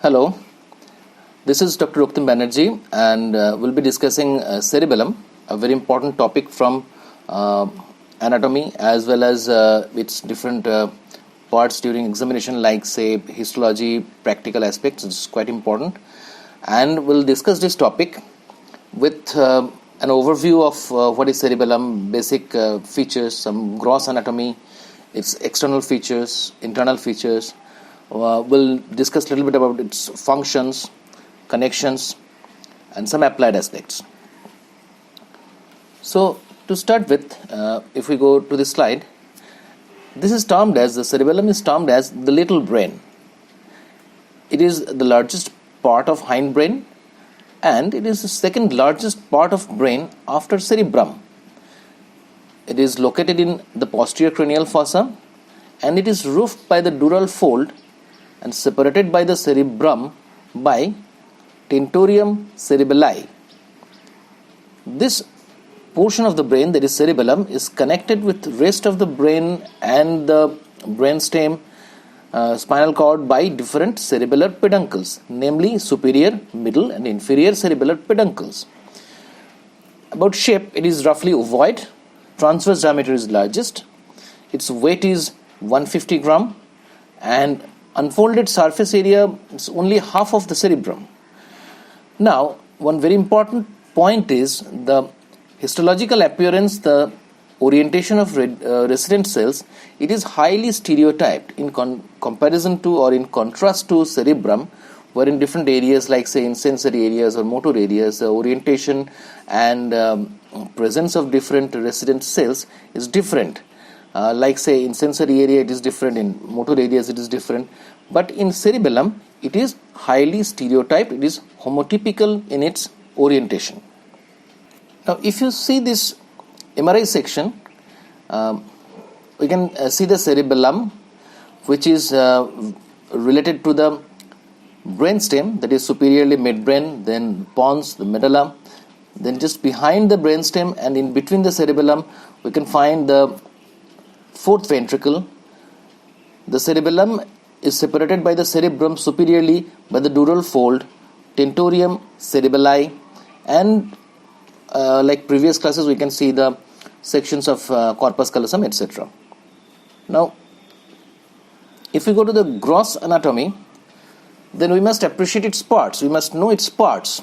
Hello, this is Dr. Ruktim Banerjee, and we'll be discussing cerebellum, a very important topic from anatomy as well as its different parts during examination, like say histology, practical aspects. It's quite important, and we'll discuss this topic with an overview of what is cerebellum, basic features, some gross anatomy, its external features, internal features. We'll discuss a little bit about its functions, connections, and some applied aspects. So, to start with, if we go to this slide, this is termed as, the cerebellum is termed as the little brain. It is the largest part of hindbrain, and it is the second largest part of brain after cerebrum. It is located in the posterior cranial fossa, and it is roofed by the dural fold and separated by the cerebrum by tentorium cerebelli. This portion of the brain, that is cerebellum, is connected with rest of the brain and the brainstem, spinal cord by different cerebellar peduncles, namely superior, middle and inferior cerebellar peduncles. About shape, it is roughly ovoid, transverse diameter is largest, its weight is 150 gram, and unfolded surface area is only half of the cerebrum. Now, one very important point is the histological appearance, the orientation of resident cells. It is highly stereotyped in comparison to or in contrast to cerebrum, where in different areas, like say in sensory areas or motor areas, the orientation and presence of different resident cells is different. Like say in sensory area it is different, in motor areas it is different, but in cerebellum it is highly stereotyped, it is homotypical in its orientation. Now if you see this MRI section, we can see the cerebellum, which is related to the brainstem, that is superiorly midbrain, then pons, the medulla, then just behind the brainstem and in between the cerebellum we can find the fourth ventricle. The cerebellum is separated by the cerebrum superiorly by the dural fold, tentorium cerebelli, and like previous classes we can see the sections of corpus callosum, etc. Now, if we go to the gross anatomy, then we must appreciate its parts, we must know its parts.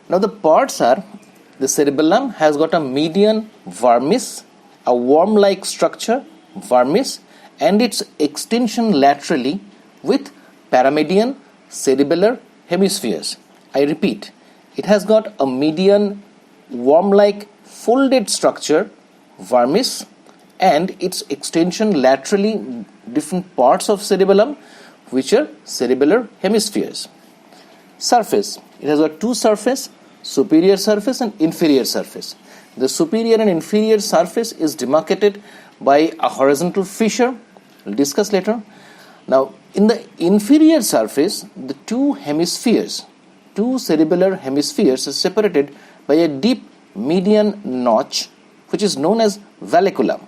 Now the parts are, the cerebellum has got a median vermis, a worm-like structure, vermis, and its extension laterally with paramedian cerebellar hemispheres. I repeat, it has got a median worm-like folded structure, vermis, and its extension laterally different parts of cerebellum, which are cerebellar hemispheres. Surface, it has got two surfaces, superior surface and inferior surface. The superior and inferior surface is demarcated by a horizontal fissure. We'll discuss later. Now, in the inferior surface, the two hemispheres, two cerebellar hemispheres, are separated by a deep median notch, which is known as vallecula.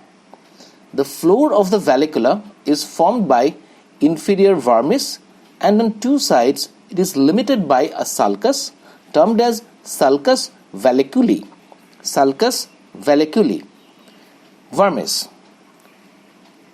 The floor of the vallecula is formed by inferior vermis, and on two sides it is limited by a sulcus termed as sulcus valleculi. Sulcus valleculi. Vermis.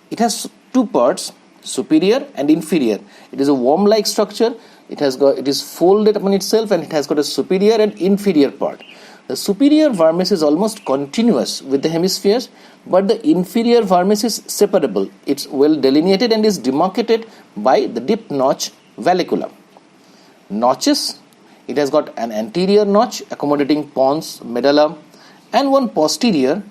It has two parts, superior and inferior. It is a worm-like structure. It is folded upon itself, and it has got a superior and inferior part. The superior vermis is almost continuous with the hemispheres, but the inferior vermis is separable. It's well delineated and is demarcated by the deep notch vallecula. Notches. It has got an anterior notch accommodating pons, medulla, and one posterior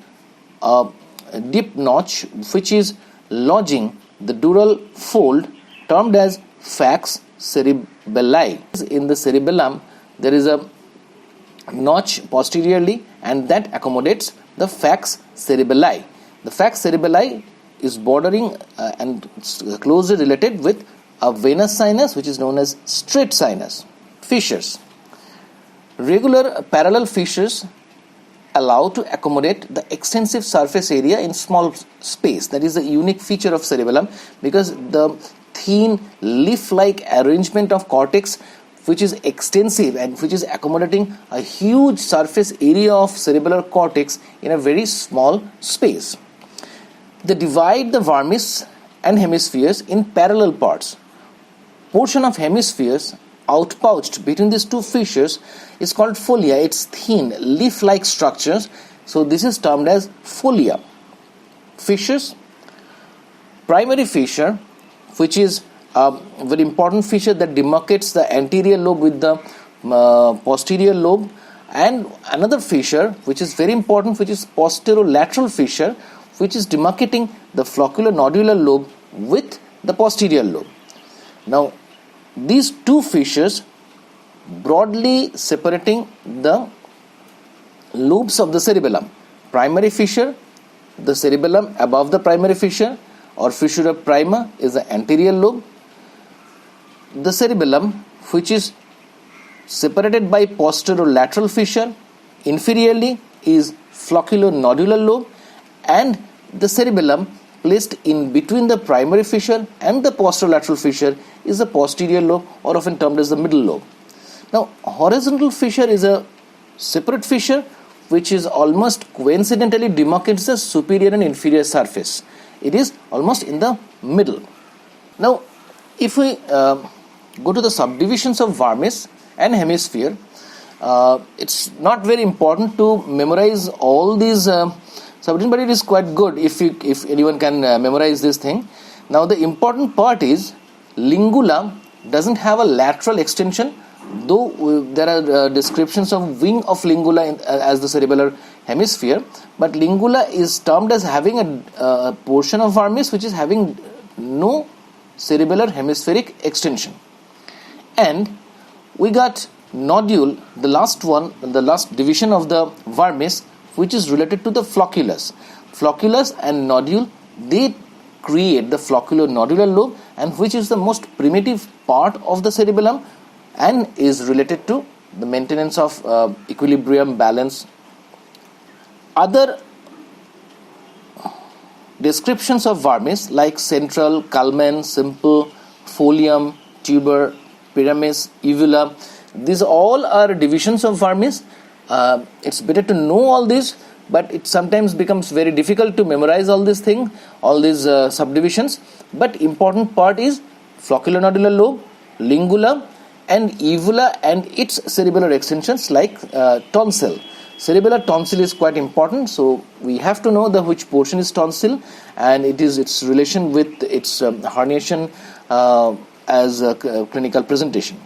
deep notch which is lodging the dural fold termed as falx cerebelli. In the cerebellum there is a notch posteriorly, and that accommodates the falx cerebelli. The falx cerebelli is bordering and closely related with a venous sinus which is known as straight sinus. Fissures. Regular parallel fissures allow to accommodate the extensive surface area in small space. That is the unique feature of cerebellum, because the thin leaf-like arrangement of cortex which is extensive and which is accommodating a huge surface area of cerebellar cortex in a very small space. They divide the vermis and hemispheres in parallel parts. Portion of hemispheres outpouched between these two fissures is called folia. It's thin leaf-like structures, so this is termed as folia. Fissures, primary fissure, which is a very important fissure that demarcates the anterior lobe with the posterior lobe, and another fissure which is very important, which is posterolateral fissure, which is demarcating the flocculonodular lobe with the posterior lobe. Now, these two fissures broadly separating the lobes of the cerebellum. Primary fissure, the cerebellum above the primary fissure or fissura prima is the anterior lobe. The cerebellum, which is separated by posterolateral fissure, inferiorly is flocculonodular lobe, and the cerebellum placed in between the primary fissure and the posterolateral fissure is the posterior lobe, or often termed as the middle lobe. Now, horizontal fissure is a separate fissure which is almost coincidentally demarcates the superior and inferior surface. It is almost in the middle. Now, if we go to the subdivisions of vermis and hemisphere, it's not very important to memorize all these subdivisions, but it is quite good if anyone can memorize this thing. Now, the important part is lingula doesn't have a lateral extension, though there are descriptions of wing of lingula as the cerebellar hemisphere, but lingula is termed as having a portion of vermis which is having no cerebellar hemispheric extension. And we got nodule, the last one, the last division of the vermis, which is related to the flocculus. Flocculus and nodule, they create the flocculonodular lobe, and which is the most primitive part of the cerebellum and is related to the maintenance of equilibrium, balance. Other descriptions of vermis like central, culmen, simple, folium, tuber, pyramis, uvula, these all are divisions of vermis. It's better to know all this, but it sometimes becomes very difficult to memorize all these things, all these subdivisions. But important part is flocculonodular lobe, lingula, and uvula and its cerebellar extensions like tonsil. Cerebellar tonsil is quite important, so we have to know which portion is tonsil, and it is its relation with its herniation as a clinical presentation.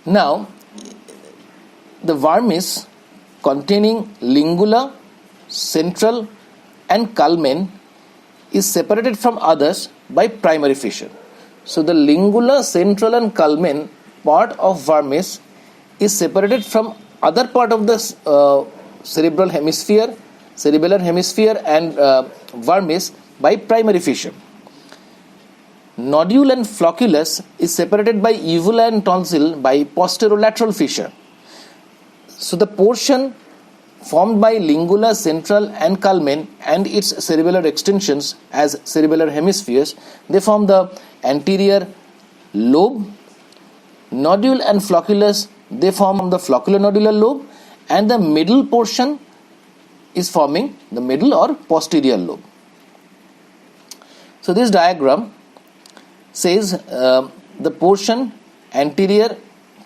Now, the vermis containing lingula, central, and culmen is separated from others by primary fissure. So, the lingula, central, and culmen part of vermis is separated from other part of the cerebellar hemisphere and vermis by primary fissure. Nodule and flocculus is separated by uvula and tonsil by posterolateral fissure. So the portion formed by lingula, central, and culmen and its cerebellar extensions as cerebellar hemispheres, they form the anterior lobe. Nodule and flocculus, they form the flocculonodular lobe, and the middle portion is forming the middle or posterior lobe. So this diagram says the portion anterior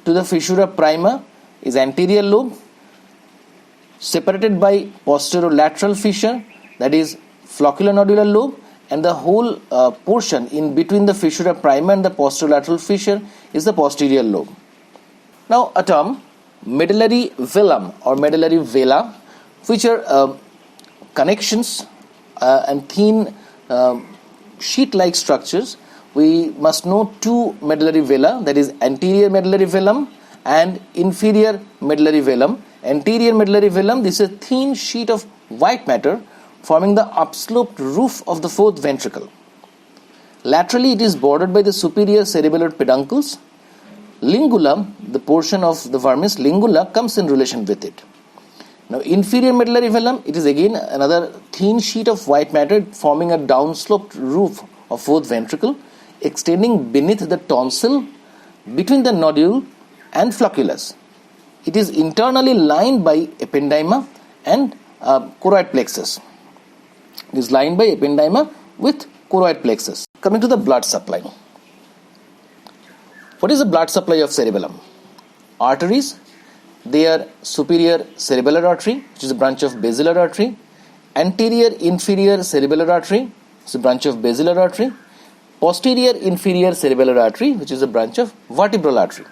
to the fissura prima is anterior lobe, separated by posterolateral fissure, that is flocculonodular lobe, and the whole portion in between the fissura prima and the posterolateral fissure is the posterior lobe. Now a term, medullary velum or medullary vela, which are connections and thin sheet-like structures. We must know two medullary vela, that is anterior medullary velum and inferior medullary velum. Anterior medullary velum, this is a thin sheet of white matter forming the upsloped roof of the fourth ventricle. Laterally, it is bordered by the superior cerebellar peduncles. Lingula, the portion of the vermis, lingula comes in relation with it. Now, inferior medullary velum, it is again another thin sheet of white matter forming a downsloped roof of fourth ventricle, extending beneath the tonsil between the nodule and flocculus. It is internally lined by ependyma and choroid plexus. It is lined by ependyma with choroid plexus. Coming to the blood supply. What is the blood supply of cerebellum? Arteries. They are superior cerebellar artery, which is a branch of basilar artery, anterior inferior cerebellar artery, which is a branch of basilar artery, posterior inferior cerebellar artery, which is a branch of vertebral artery.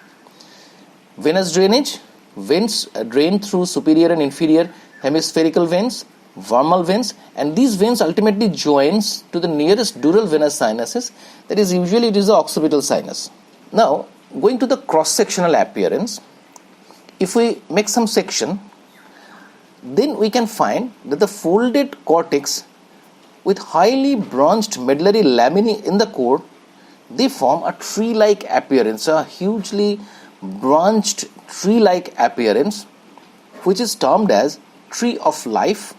Venous drainage. Veins drain through superior and inferior hemispherical veins, vermal veins, and these veins ultimately joins to the nearest dural venous sinuses, that is usually it is the occipital sinus. Now, going to the cross-sectional appearance, if we make some section, then we can find that the folded cortex with highly branched medullary laminae in the core, they form a tree-like appearance, a hugely branched tree-like appearance, which is termed as tree of life,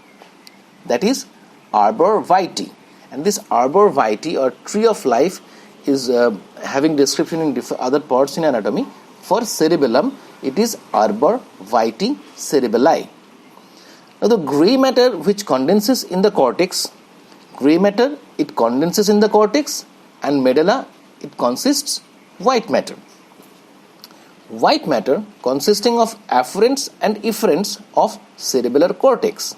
that is arbor vitae. And this arbor vitae or tree of life is having description in other parts in anatomy. For cerebellum, it is arbor vitae cerebelli. Now the gray matter which condenses in the cortex, it condenses in the cortex, and medulla, it consists white matter. White matter consisting of afferents and efferents of cerebellar cortex.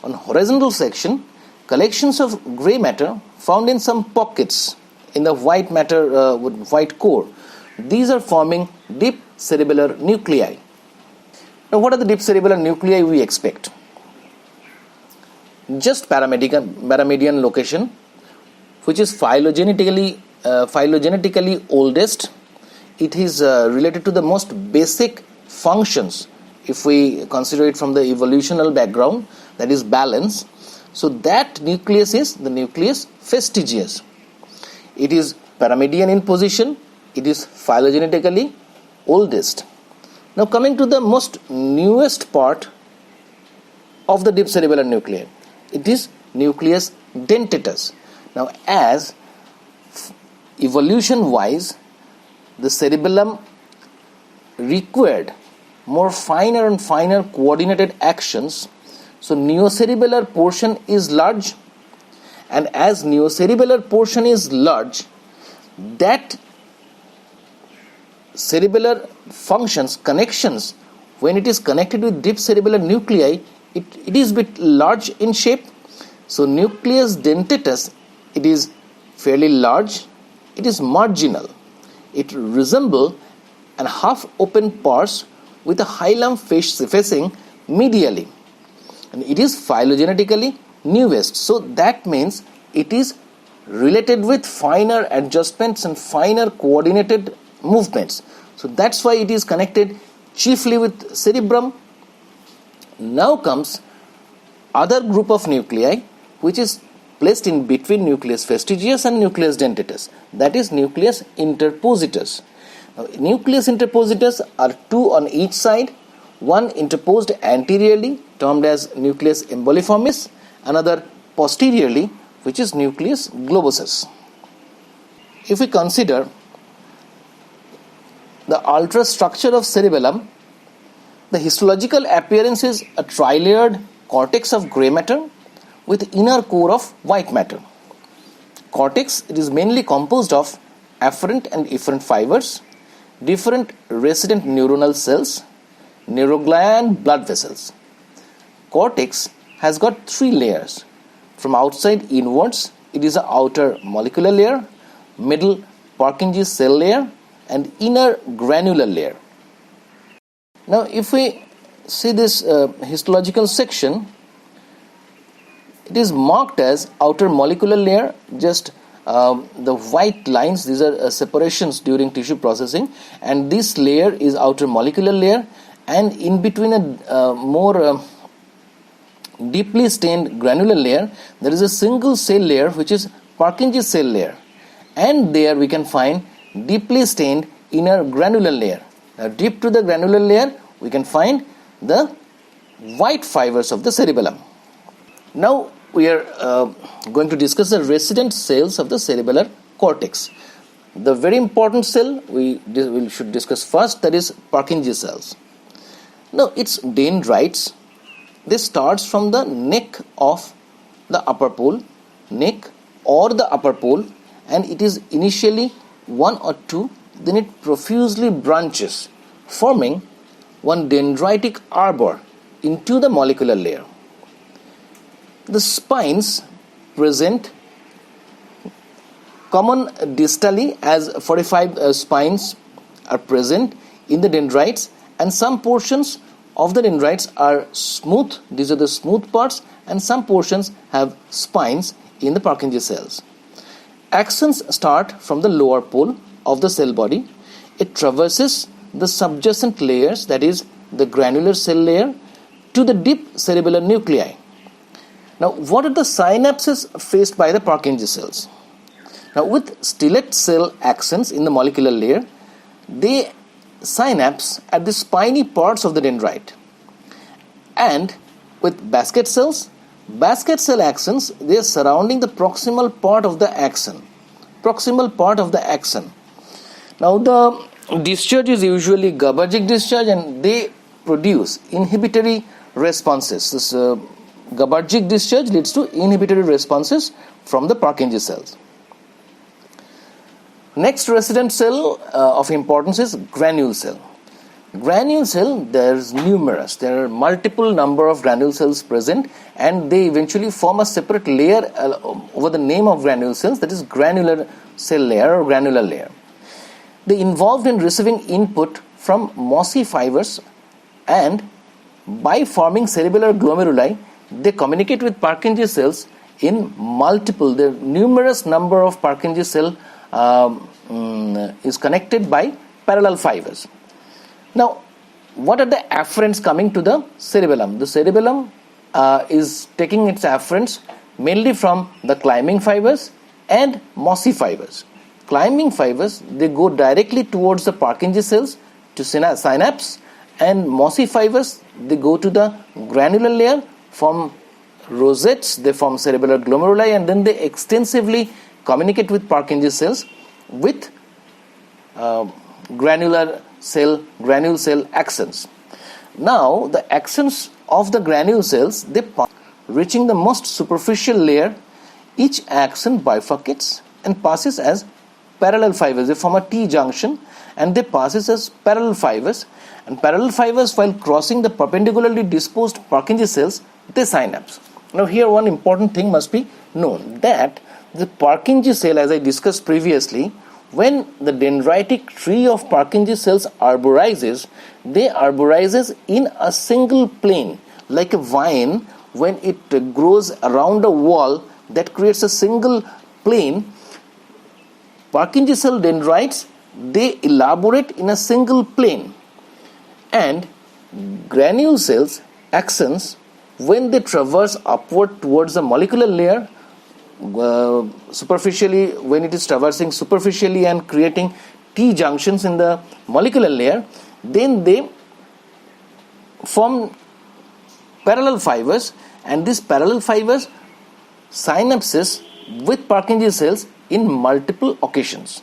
On horizontal section, collections of gray matter found in some pockets in the white matter white core. These are forming deep cerebellar nuclei. Now, what are the deep cerebellar nuclei we expect? Just paramedian location, which is phylogenetically oldest. It is related to the most basic functions if we consider it from the evolutional background, that is balance. So that nucleus is the nucleus fastigius. It is paramedian in position. It is phylogenetically oldest. Now coming to the most newest part of the deep cerebellar nuclei, it is nucleus dentatus. Now as evolution wise, the cerebellum required more finer and finer coordinated actions. So neocerebellar portion is large, and as neocerebellar portion is large, that cerebellar functions, connections, when it is connected with deep cerebellar nuclei, it is bit large in shape. So nucleus dentatus, it is fairly large, it is marginal. It resembles an half-open pars with a hilum facing medially. And it is phylogenetically newest. So that means it is related with finer adjustments and finer coordinated movements. So that's why it is connected chiefly with cerebrum. Now comes other group of nuclei, which is placed in between nucleus fastigius and nucleus dentatus, that is nucleus interpositus. Now, nucleus interpositus are two on each side, one interposed anteriorly, termed as nucleus emboliformis, another posteriorly, which is nucleus globosus. If we consider the ultrastructure of cerebellum, the histological appearance is a trilayered cortex of grey matter with inner core of white matter. Cortex, it is mainly composed of afferent and efferent fibers, different resident neuronal cells, neuroglia and blood vessels. Cortex has got three layers. From outside inwards, it is an outer molecular layer, middle Purkinje cell layer, and inner granular layer. Now, if we see this histological section, it is marked as outer molecular layer, just the white lines, these are separations during tissue processing, and this layer is outer molecular layer, and in between a more deeply stained granular layer, there is a single cell layer which is Purkinje cell layer, and there we can find deeply stained inner granular layer. Now, deep to the granular layer, we can find the white fibers of the cerebellum. Now, we are going to discuss the resident cells of the cerebellar cortex. The very important cell we should discuss first, that is Purkinje cells. Now, its dendrites, this starts from the neck of the upper pole, neck or the upper pole, and it is initially one or two, then it profusely branches, forming one dendritic arbor into the molecular layer. The spines present common distally, as 45 spines are present in the dendrites, and some portions of the dendrites are smooth. These are the smooth parts, and some portions have spines in the Purkinje cells. Axons start from the lower pole of the cell body. It traverses the subjacent layers, that is the granular cell layer, to the deep cerebellar nuclei. Now, what are the synapses faced by the Purkinje cells? Now, with stellate cell axons in the molecular layer, they synapse at the spiny parts of the dendrite. And with basket cell axons, they are surrounding the proximal part of the axon. Now, the discharge is usually GABAergic discharge, and they produce inhibitory responses. This GABAergic discharge leads to inhibitory responses from the Purkinje cells. Next resident cell of importance is granule cell. Granule cell, there are multiple number of granule cells present, and they eventually form a separate layer over the name of granule cells, that is granular cell layer or granular layer. They involved in receiving input from mossy fibers, and by forming cerebellar glomeruli, they communicate with Purkinje cells in multiple. There are numerous number of Purkinje cell is connected by parallel fibers. Now, what are the afferents coming to the cerebellum? The cerebellum is taking its afferents mainly from the climbing fibers and mossy fibers. Climbing fibers, they go directly towards the Purkinje cells to synapse, and mossy fibers, they go to the granular layer, form rosettes, they form cerebellar glomeruli, and then they extensively communicate with Purkinje cells with granule cell axons. Now, the axons of the granule cells, they pass, reaching the most superficial layer. Each axon bifurcates and passes as parallel fibers. They form a T junction, and they passes as parallel fibers. And parallel fibers, while crossing the perpendicularly disposed Purkinje cells, they synapse. Now, here one important thing must be known, that the Purkinje cell, as I discussed previously, when the dendritic tree of Purkinje cells arborizes, they arborizes in a single plane, like a vine. When it grows around a wall, that creates a single plane. Purkinje cell dendrites, they elaborate in a single plane, and granule cells axons, when they traverse upward towards the molecular layer, superficially, when it is traversing superficially and creating T junctions in the molecular layer, then they form parallel fibers, and these parallel fibers synapses with Purkinje cells in multiple occasions.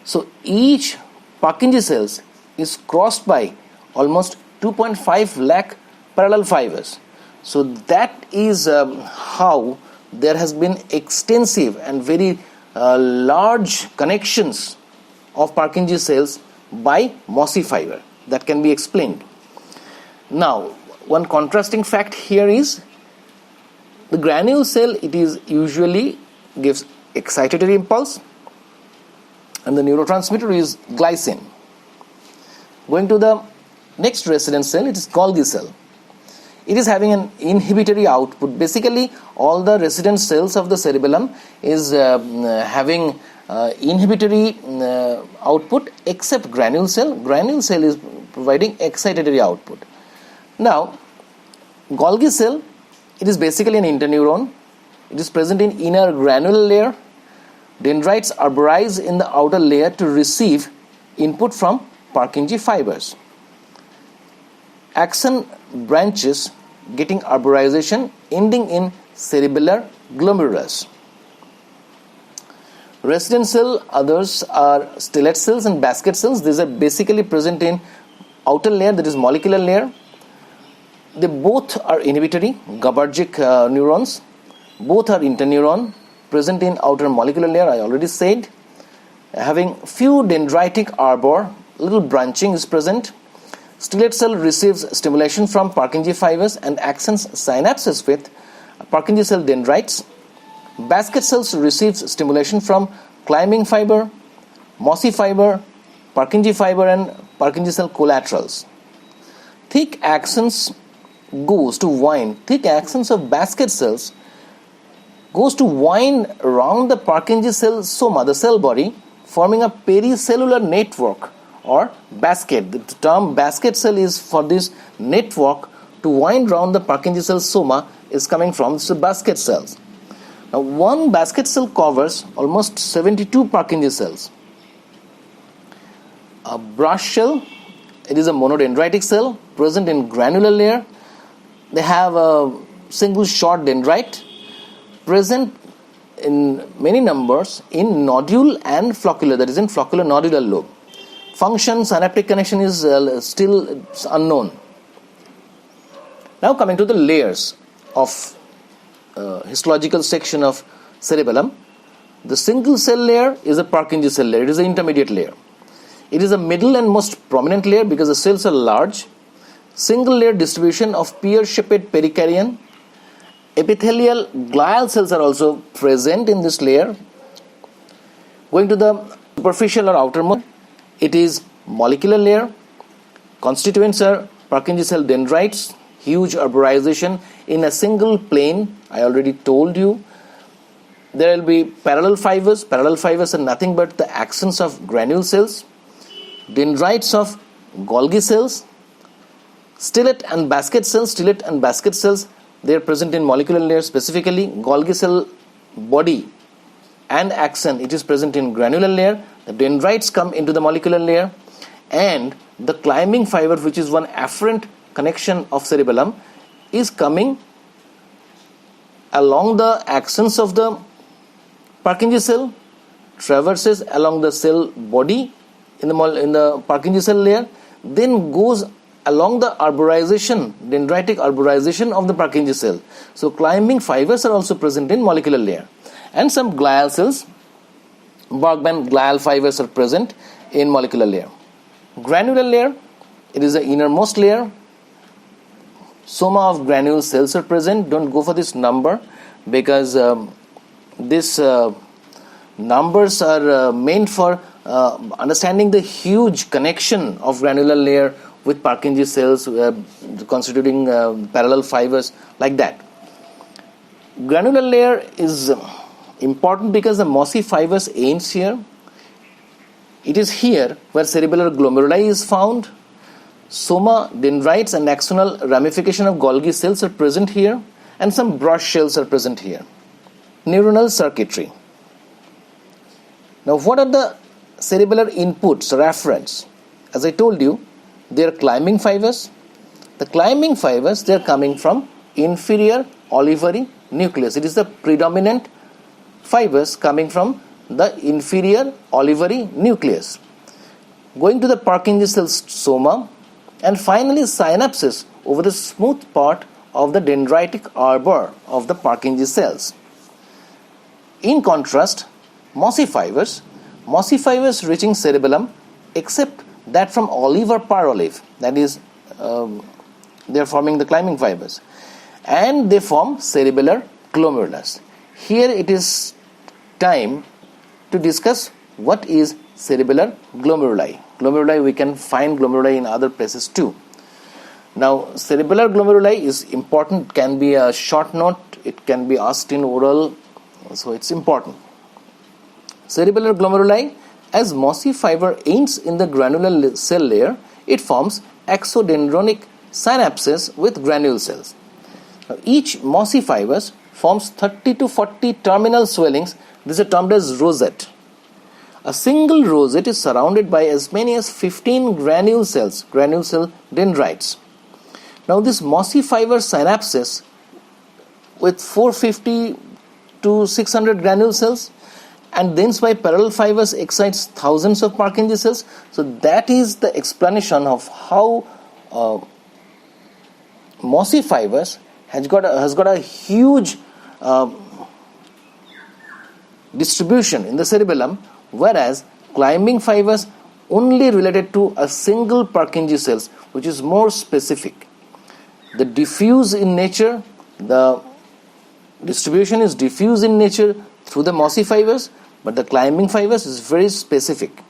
So each Purkinje cells is crossed by almost 2.5 lakh parallel fibers. So that is how there has been extensive and very large connections of Purkinje cells by mossy fiber. That can be explained. Now, one contrasting fact here is the granule cell, it is usually gives excitatory impulse, and the neurotransmitter is glycine. Going to the next resident cell, it is Golgi cell. It is having an inhibitory output. Basically, all the resident cells of the cerebellum is having inhibitory output except granule cell. Granule cell is providing excitatory output. Now, Golgi cell, it is basically an interneuron. It is present in inner granular layer. Dendrites arborize in the outer layer to receive input from Purkinje fibers. Axon branches getting arborization ending in cerebellar glomerulus. Resident cell, others are stellate cells and basket cells. These are basically present in outer layer, that is molecular layer. They both are inhibitory, GABAergic neurons. Both are interneuron, present in outer molecular layer, I already said. Having few dendritic arbor, little branching is present. Stellate cell receives stimulation from Purkinje fibers and accents synapses with Purkinje cell dendrites. Basket cells receives stimulation from climbing fiber, mossy fiber, Purkinje fiber and Purkinje cell collaterals. Thick axons goes to wind. Thick axons of basket cells goes to wind around the Purkinje cell soma, the cell body, forming a pericellular network or basket. The term basket cell is for this network to wind around the Purkinje cell soma is coming from the basket cells. Now, one basket cell covers almost 72 Purkinje cells. A brush cell, it is a monodendritic cell present in granular layer. They have a single short dendrite present in many numbers in nodule and floccular, that is in floccular-nodular lobe. Function, synaptic connection is still unknown. Now coming to the layers of histological section of cerebellum. The single cell layer is a Purkinje cell layer. It is an intermediate layer. It is a middle and most prominent layer because the cells are large. Single layer distribution of pear-shaped perikaryon. Epithelial glial cells are also present in this layer. Going to the superficial or outermost, it is molecular layer. Constituents are Purkinje cell dendrites, huge arborization in a single plane. I already told you. There will be parallel fibers. Parallel fibers are nothing but the axons of granule cells, dendrites of Golgi cells, stellate and basket cells. Stellate and basket cells, they are present in molecular layer, specifically Golgi cell body and axon. It is present in granular layer. The dendrites come into the molecular layer, and the climbing fiber, which is one afferent connection of cerebellum, is coming along the axons of the Purkinje cell, traverses along the cell body in the Purkinje cell layer, then goes along the arborization, dendritic arborization of the Purkinje cell. So climbing fibers are also present in molecular layer. And some glial cells, Bergman glial fibers are present in molecular layer. Granular layer, it is the innermost layer. Soma of granule cells are present. Don't go for this number because these numbers are meant for understanding the huge connection of granular layer with Purkinje cells constituting parallel fibers like that. Granular layer is important because the mossy fibers ends here. It is here where cerebellar glomeruli is found. Soma, dendrites and axonal ramification of Golgi cells are present here, and some brush cells are present here. Neuronal circuitry. Now, what are the cerebellar inputs or afferents? As I told you, they are climbing fibers. The climbing fibers, they are coming from inferior olivary nucleus. It is the predominant fibers coming from the inferior olivary nucleus. Going to the Purkinje cell soma, and finally synapses over the smooth part of the dendritic arbor of the Purkinje cells. In contrast, mossy fibers reaching cerebellum except that from olive or parolive, that is they are forming the climbing fibers, and they form cerebellar glomerulus. Here it is time to discuss what is cerebellar glomeruli. Glomeruli, we can find glomeruli in other places too. Now, cerebellar glomeruli is important, can be a short note, it can be asked in oral, so it's important. Cerebellar glomeruli, as mossy fiber ends in the granular cell layer, it forms exodendronic synapses with granule cells. Now, each mossy fibers forms 30 to 40 terminal swellings. This is termed as rosette. A single rosette is surrounded by as many as 15 granule cells, granule cell dendrites. Now, this mossy fiber synapses with 450 to 600 granule cells, and thence by parallel fibers excites thousands of Purkinje cells. So that is the explanation of how mossy fibers has got a huge distribution in the cerebellum, whereas climbing fibers only related to a single Purkinje cells, which is more specific. The diffuse in nature, the distribution is diffuse in nature through the mossy fibers, but the climbing fibers is very specific.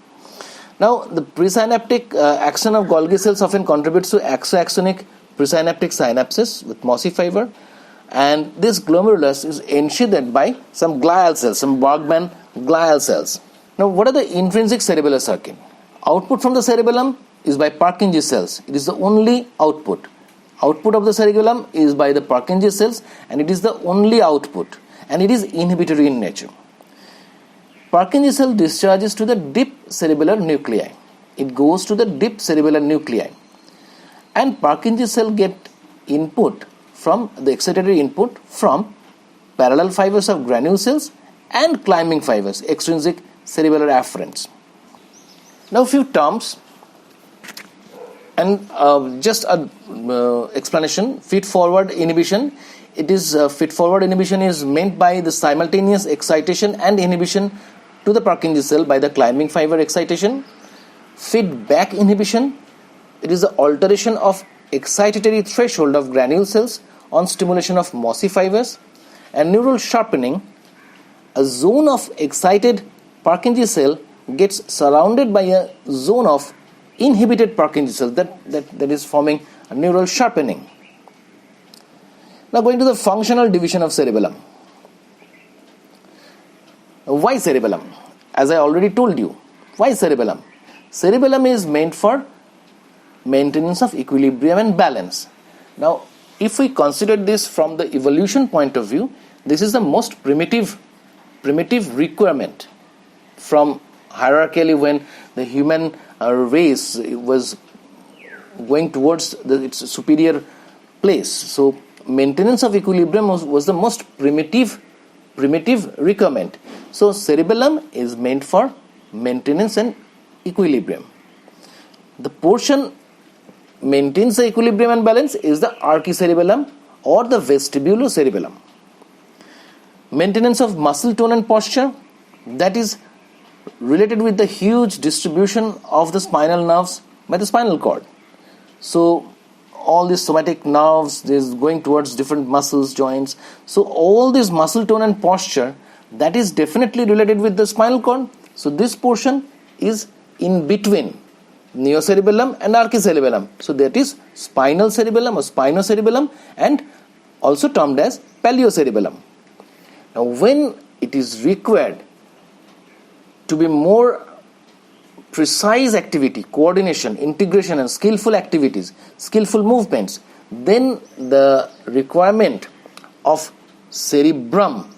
Now, the presynaptic action of Golgi cells often contributes to axoaxonic presynaptic synapses with mossy fiber, and this glomerulus is encapsulated by some glial cells, some Bergman glial cells. Now, what are the intrinsic cerebellar circuit? Output from the cerebellum is by Purkinje cells. It is the only output. Output of the cerebellum is by the Purkinje cells, and it is the only output, and it is inhibitory in nature. Purkinje cell discharges to the deep cerebellar nuclei. It goes to the deep cerebellar nuclei, and Purkinje cell get input from the excitatory input from parallel fibers of granule cells and climbing fibers, extrinsic cerebellar afferents. Now, few terms and just a explanation. Feed-forward inhibition. It is feed-forward inhibition is meant by the simultaneous excitation and inhibition to the Purkinje cell by the climbing fiber excitation. Feedback inhibition. It is the alteration of excitatory threshold of granule cells on stimulation of mossy fibers. And neural sharpening. A zone of excited Purkinje cell gets surrounded by a zone of inhibited Purkinje cells that is forming a neural sharpening. Now, going to the functional division of cerebellum. Why cerebellum? As I already told you, why cerebellum? Cerebellum is meant for maintenance of equilibrium and balance. Now, if we consider this from the evolution point of view, this is the most primitive requirement from hierarchically when the human race was going towards its superior place. So maintenance of equilibrium was the most primitive requirement. So cerebellum is meant for maintenance and equilibrium. The portion maintains the equilibrium and balance is the archicerebellum or the vestibulocerebellum. Maintenance of muscle tone and posture, that is related with the huge distribution of the spinal nerves by the spinal cord. So all these somatic nerves is going towards different muscles, joints. So all this muscle tone and posture, that is definitely related with the spinal cord. So this portion is in between neocerebellum and archicerebellum. So that is spinal cerebellum or spinocerebellum, and also termed as paleocerebellum. Now, when it is required to be more precise activity, coordination, integration and skillful activities, skillful movements, then the requirement of cerebrum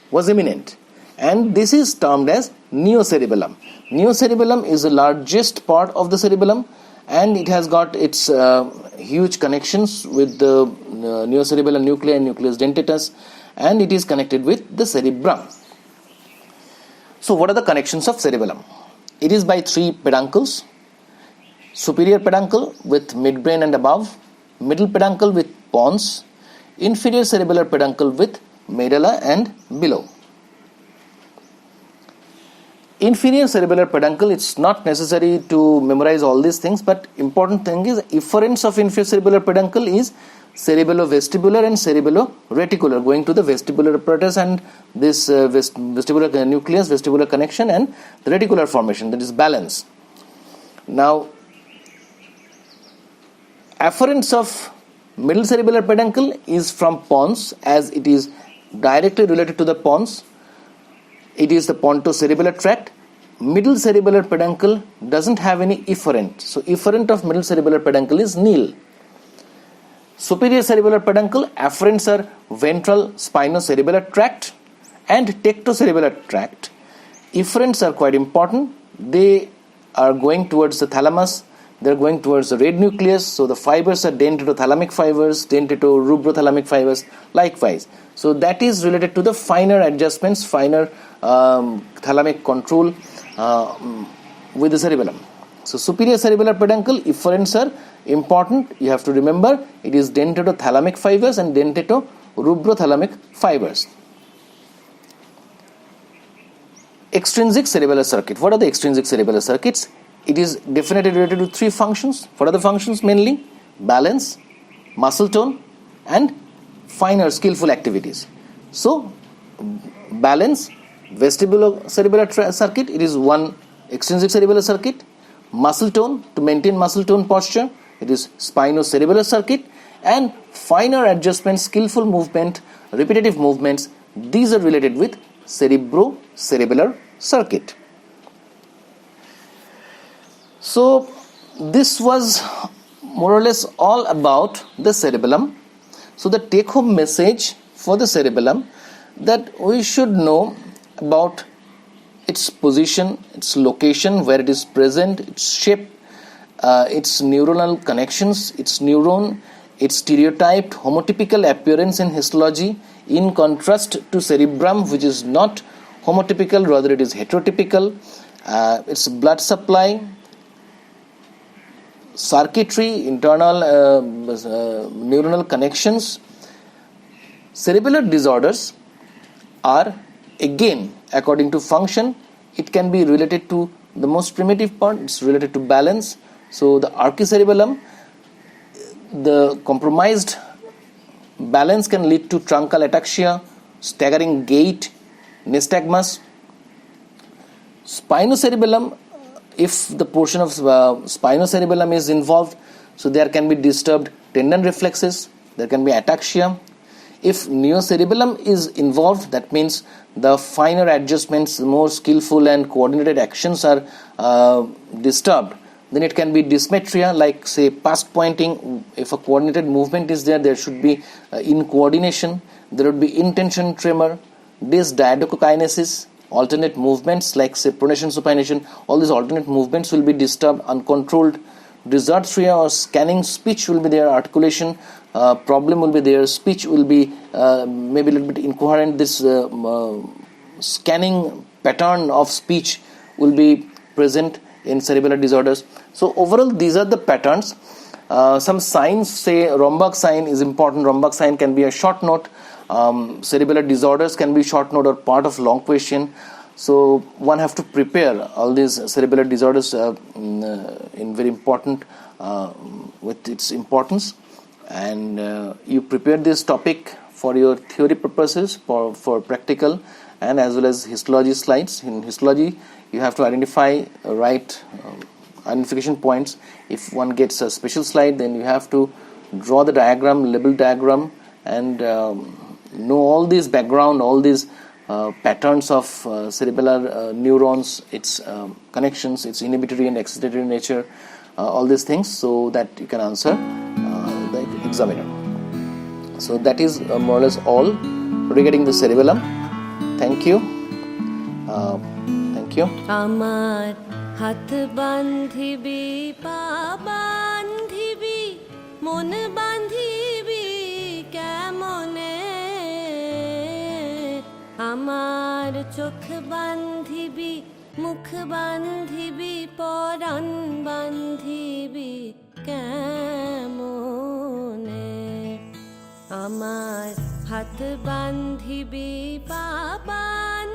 was imminent, and this is termed as neocerebellum. Neocerebellum is the largest part of the cerebellum, and it has got its huge connections with the neocerebellar nuclei and nucleus dentatus, and it is connected with the cerebrum. So what are the connections of cerebellum? It is by three peduncles: superior peduncle with midbrain and above, middle peduncle with pons, inferior cerebellar peduncle with medulla and below. Inferior cerebellar peduncle, it's not necessary to memorize all these things, but important thing is efferents of inferior cerebellar peduncle is cerebellovestibular and cerebelloreticular, going to the vestibular apparatus and this vestibular nucleus, vestibular connection and the reticular formation, that is balance. Now, afferents of middle cerebellar peduncle is from pons, as it is directly related to the pons. It is the pontocerebellar tract. Middle cerebellar peduncle doesn't have any efferent. So efferent of middle cerebellar peduncle is nil. Superior cerebellar peduncle, afferents are ventral spinocerebellar tract and tectocerebellar tract. Efferents are quite important. They are going towards the thalamus, they're going towards the red nucleus, so the fibers are dendrothalamic fibers, dendrito-rubrothalamic fibers, likewise. So that is related to the finer adjustments, finer thalamic control with the cerebellum. So superior cerebellar peduncle efferents are important. You have to remember it is dendrothalamic fibers and dendrito-rubrothalamic fibers. Extrinsic cerebellar circuit. What are the extrinsic cerebellar circuits? It is definitely related to three functions. What are the functions mainly? Balance, muscle tone, and finer skillful activities. So, balance, vestibulocerebellar circuit, it is one extrinsic cerebellar circuit. Muscle tone, to maintain muscle tone posture, it is spinocerebellar circuit. And finer adjustments, skillful movement, repetitive movements, these are related with cerebrocerebellar circuit. So this was more or less all about the cerebellum. So the take-home message for the cerebellum, that we should know about its position, its location, where it is present, its shape, its neuronal connections, its neuron, its stereotyped homotypical appearance in histology, in contrast to cerebrum, which is not homotypical, rather it is heterotypical, its blood supply, circuitry, internal neuronal connections. Cerebellar disorders are, again, according to function, it can be related to the most primitive part, it's related to balance. So the archicerebellum, the compromised balance can lead to truncal ataxia, staggering gait, nystagmus. Spinocerebellum, if the portion of spinocerebellum is involved, so there can be disturbed tendon reflexes, there can be ataxia. If neocerebellum is involved, that means the finer adjustments, more skillful and coordinated actions are disturbed. Then it can be dysmetria, like say past pointing. If a coordinated movement is there, there should be in coordination. There would be intention tremor, dysdiadochokinesis, alternate movements like say pronation, supination. All these alternate movements will be disturbed, uncontrolled. Dysarthria or scanning speech will be there, articulation problem will be there, speech will be maybe a little bit incoherent. This scanning pattern of speech will be present in cerebellar disorders. So overall, these are the patterns. Some signs, say Rombach sign is important. Rombach sign can be a short note. Cerebellar disorders can be short note or part of long question. So one have to prepare all these cerebellar disorders in very important with its importance, and you prepare this topic for your theory purposes, for practical and as well as histology slides. In histology, you have to identify right identification points. If one gets a special slide, then you have to draw the diagram, label diagram, and know all these background, all these patterns of cerebellar neurons, its connections, its inhibitory and excitatory nature, all these things, so that you can answer the examiner. So that is more or less all regarding the cerebellum. Thank you. Thank you. আমার হাত বান্ধিবি, পা বান্ধিবি, মন বান্ধিবি কেমনে, আমার চোখ বান্ধিবি, মুখ বান্ধিবি, পরাণ বান্ধিবি কেমনে, আমার হাত বান্ধিবি, পা বান্ধিবি,